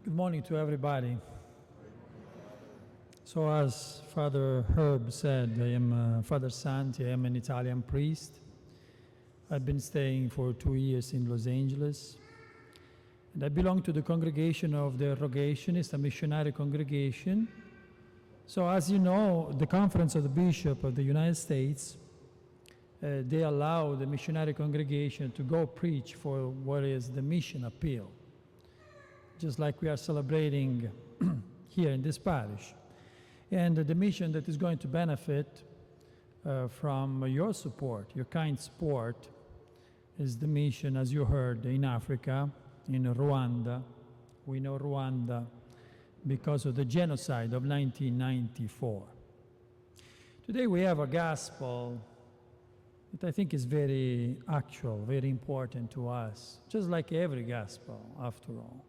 Good morning to everybody. So as Father Herb said, I am Father Santi, I am an Italian priest. I've been staying for 2 years in Los Angeles. And I belong to the congregation of the Rogationists, a missionary congregation. So as you know, the Conference of the Bishop of the United States, they allow the missionary congregation to go preach for what is the mission appeal, just like we are celebrating here in this parish. And the mission that is going to benefit from your support, your kind support, is the mission, as you heard, in Africa, in Rwanda. We know Rwanda because of the genocide of 1994. Today we have a gospel that I think is very actual, very important to us, just like every gospel, after all.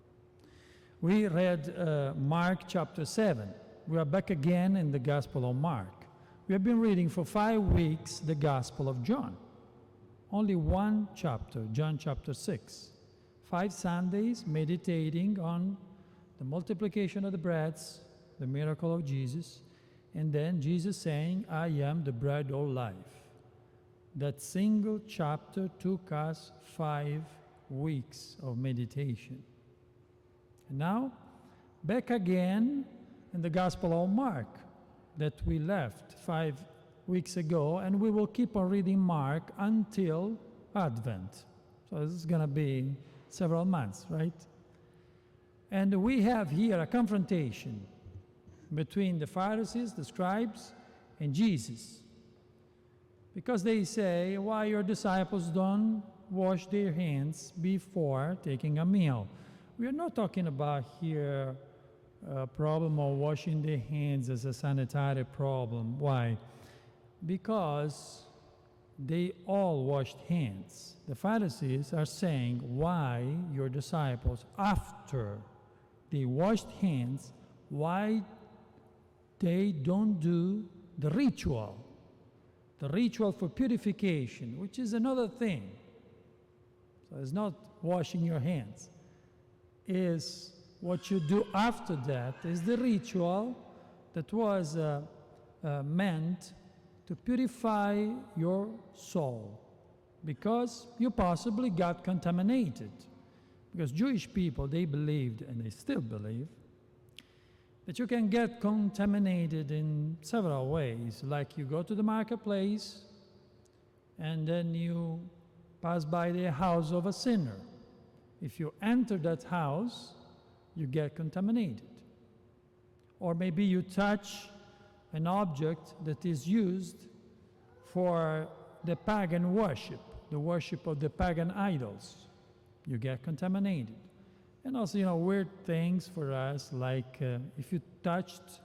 We read Mark chapter 7. We are back again in the Gospel of Mark. We have been reading for 5 weeks the Gospel of John. Only one chapter, John chapter 6. 5 Sundays meditating on the multiplication of the breads, the miracle of Jesus, and then Jesus saying, I am the bread of life. That single chapter took us 5 weeks of meditation. And now, back again in the Gospel of Mark that we left 5 weeks ago, and we will keep on reading Mark until Advent. So this is going to be several months, right? And we have here a confrontation between the Pharisees, the scribes, and Jesus. Because they say, why your disciples don't wash their hands before taking a meal? We are not talking about here a problem of washing their hands as a sanitary problem. Why? Because they all washed hands. The Pharisees are saying, why your disciples, after they washed hands, why they don't do the ritual for purification, which is another thing. So it's not washing your hands. Is what you do after that is the ritual that was meant to purify your soul, because you possibly got contaminated. Because Jewish people, they believed, and they still believe, that you can get contaminated in several ways. Like you go to the marketplace, and then you pass by the house of a sinner. If you enter that house, you get contaminated. Or maybe you touch an object that is used for the pagan worship, the worship of the pagan idols. You get contaminated. And also, weird things for us, like if you touched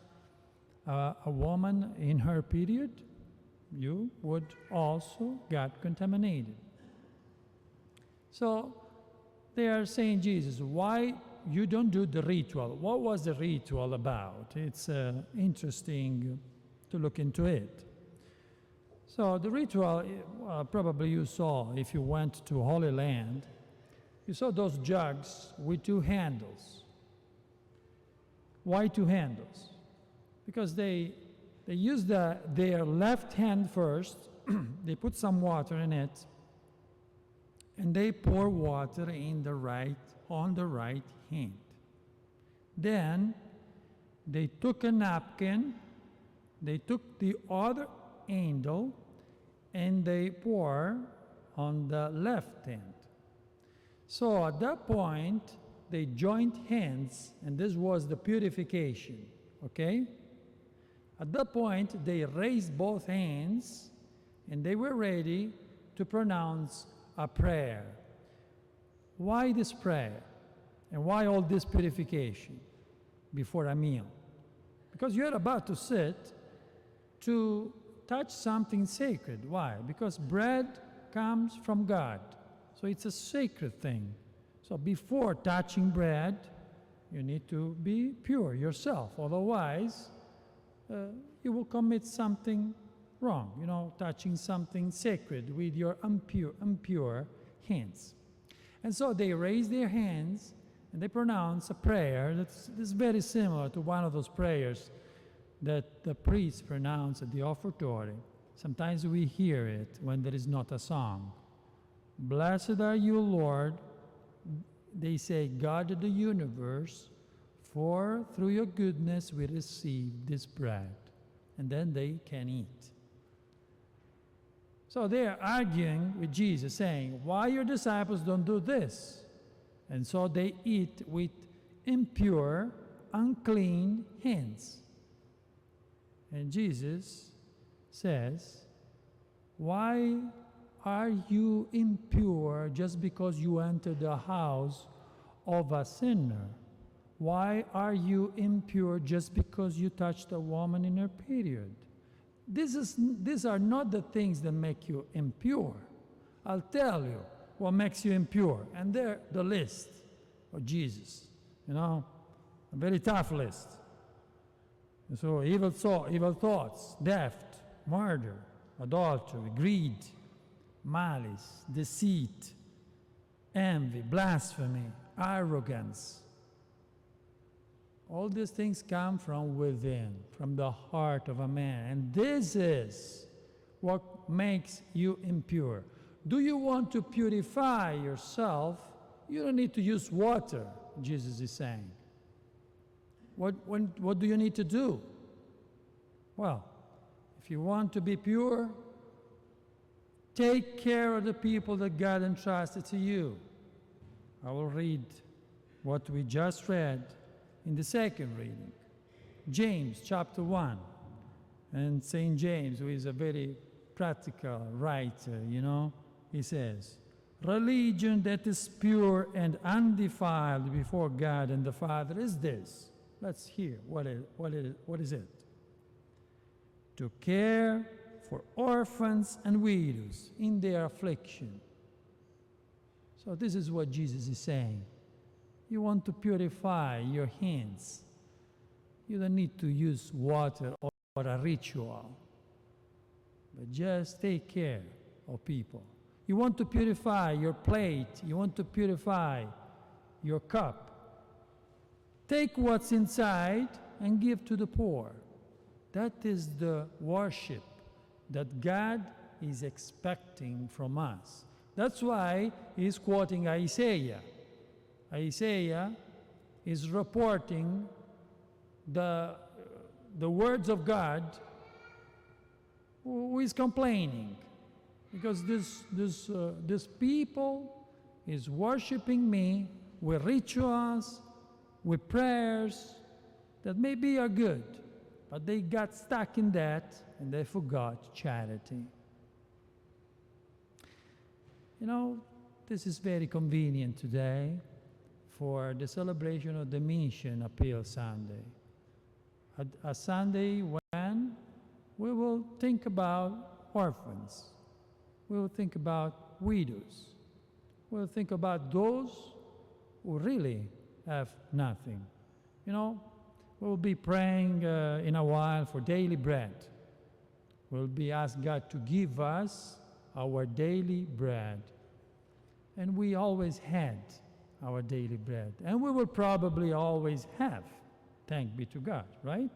a woman in her period, you would also get contaminated. So they are saying, Jesus, why you don't do the ritual? What was the ritual about? It's interesting to look into it. So the ritual, probably you saw if you went to Holy Land, you saw those jugs with 2 handles. Why 2 handles? Because they use their left hand first, they put some water in it, and they pour water on the right hand. Then they took a napkin, they took the other handle, and they pour on the left hand. So at that point, they joined hands, and this was the purification, okay? At that point, they raised both hands, and they were ready to pronounce a prayer. Why this prayer? And why all this purification before a meal? Because you're about to sit to touch something sacred. Why? Because bread comes from God. So it's a sacred thing. So before touching bread, you need to be pure yourself. Otherwise, you will commit something wrong, touching something sacred with your impure hands. And so they raised their hands And they pronounce a prayer that's very similar to one of those prayers that the priests pronounce at the offertory. Sometimes we hear it when there is not a song. Blessed are you, Lord, they say, God of the universe, for through your goodness we receive this bread. And then they can eat. So they are arguing with Jesus, saying, why your disciples don't do this? And so they eat with impure, unclean hands. And Jesus says, why are you impure just because you entered the house of a sinner? Why are you impure just because you touched a woman in her period? These are not the things that make you impure. I'll tell you what makes you impure. And there, the list of Jesus, a very tough list. So evil thoughts, theft, murder, adultery, greed, malice, deceit, envy, blasphemy, arrogance. All these things come from within, from the heart of a man. And this is what makes you impure. Do you want to purify yourself? You don't need to use water, Jesus is saying. What do you need to do? Well, if you want to be pure, take care of the people that God entrusted to you. I will read what we just read in the second reading. James chapter 1. And St. James, who is a very practical writer, he says, religion that is pure and undefiled before God and the Father is this. Let's hear what is it? To care for orphans and widows in their affliction. So this is what Jesus is saying. You want to purify your hands. You don't need to use water or a ritual, but just take care of people. You want to purify your plate. You want to purify your cup. Take what's inside and give to the poor. That is the worship that God is expecting from us. That's why he's quoting Isaiah. Isaiah is reporting the words of God, who is complaining because this people is worshiping me with rituals, with prayers that maybe are good, but they got stuck in that and they forgot charity. This is very convenient today for the celebration of the Mission Appeal Sunday. A Sunday when we will think about orphans. We will think about widows. We will think about those who really have nothing. We will be praying in a while for daily bread. We'll be asking God to give us our daily bread. And we always had our daily bread. And we will probably always have. Thank be to God, right?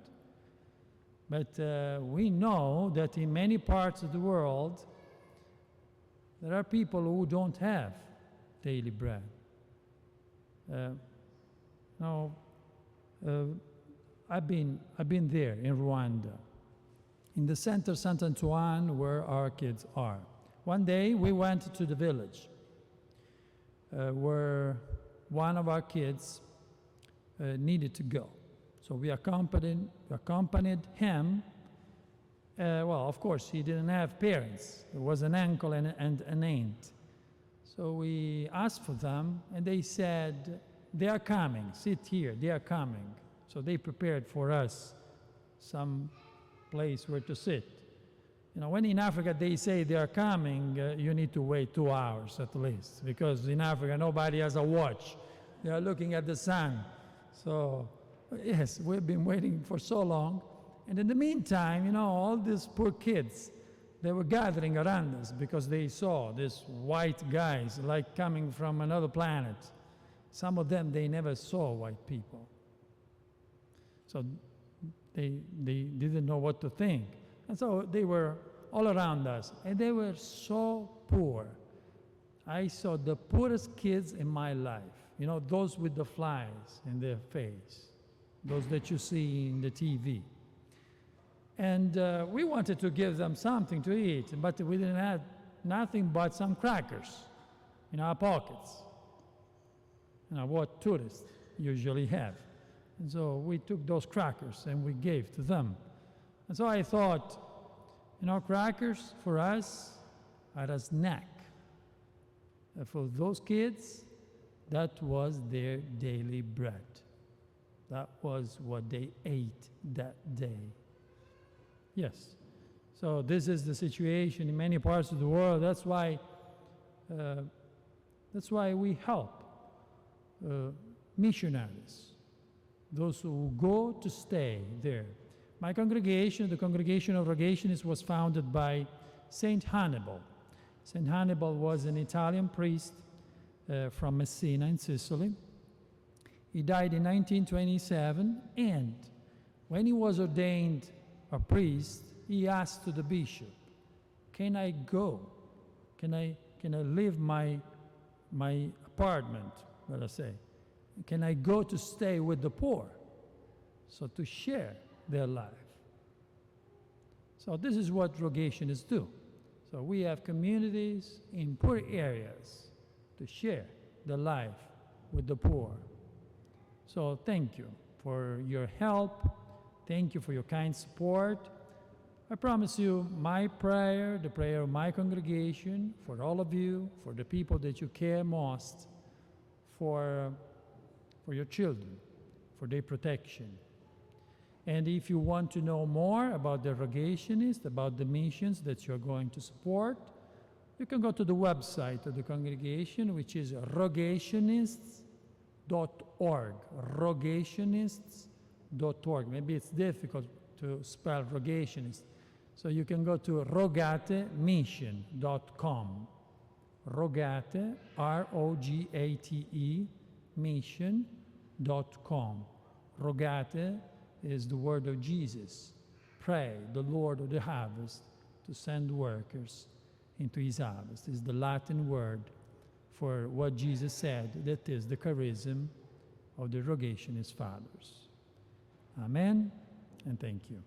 But we know that in many parts of the world, there are people who don't have daily bread. I've been there in Rwanda, in the center Saint Antoine, where our kids are. One day we went to the village where one of our kids needed to go. So we accompanied him. Well, of course, he didn't have parents. There was an uncle and an aunt. So we asked for them, and they said, they are coming, sit here, they are coming. So they prepared for us some place where to sit. When in Africa they say they are coming, you need to wait 2 hours at least, because in Africa nobody has a watch. They are looking at the sun. So, yes, we've been waiting for so long. And in the meantime, all these poor kids, they were gathering around us because they saw these white guys like coming from another planet. Some of them, they never saw white people. So they didn't know what to think. And so they were all around us, and they were so poor. I saw the poorest kids in my life. You know, those with the flies in their face, those that you see in the TV. And we wanted to give them something to eat, but we didn't have nothing but some crackers in our pockets. You know, what tourists usually have. And so we took those crackers and we gave to them. And so I thought, you know, crackers for us are a snack. And for those kids, that was their daily bread. That was what they ate that day. Yes. So this is the situation in many parts of the world. That's why we help missionaries, those who go to stay there. My congregation, the Congregation of Rogationists, was founded by Saint Hannibal. Saint Hannibal was an Italian priest from Messina in Sicily. He died in 1927, and when he was ordained a priest, he asked to the bishop, "Can I go? Can I leave my apartment, let us say? Can I go to stay with the poor?" So to share their life. So this is what Rogationists do. So we have communities in poor areas to share the life with the poor. So thank you for your help. Thank you for your kind support. I promise you my prayer, the prayer of my congregation, for all of you, for the people that you care most, for your children, for their protection. And if you want to know more about the Rogationists, about the missions that you're going to support, you can go to the website of the congregation, which is rogationists.org. Rogationists.org. Maybe it's difficult to spell Rogationists. So you can go to rogatemission.com. Rogate, R-O-G-A-T-E, mission.com. Rogate is the word of Jesus. Pray the Lord of the harvest to send workers into his harvest. Is the Latin word for what Jesus said, that is the charism of the Rogationist fathers. Amen, and thank you.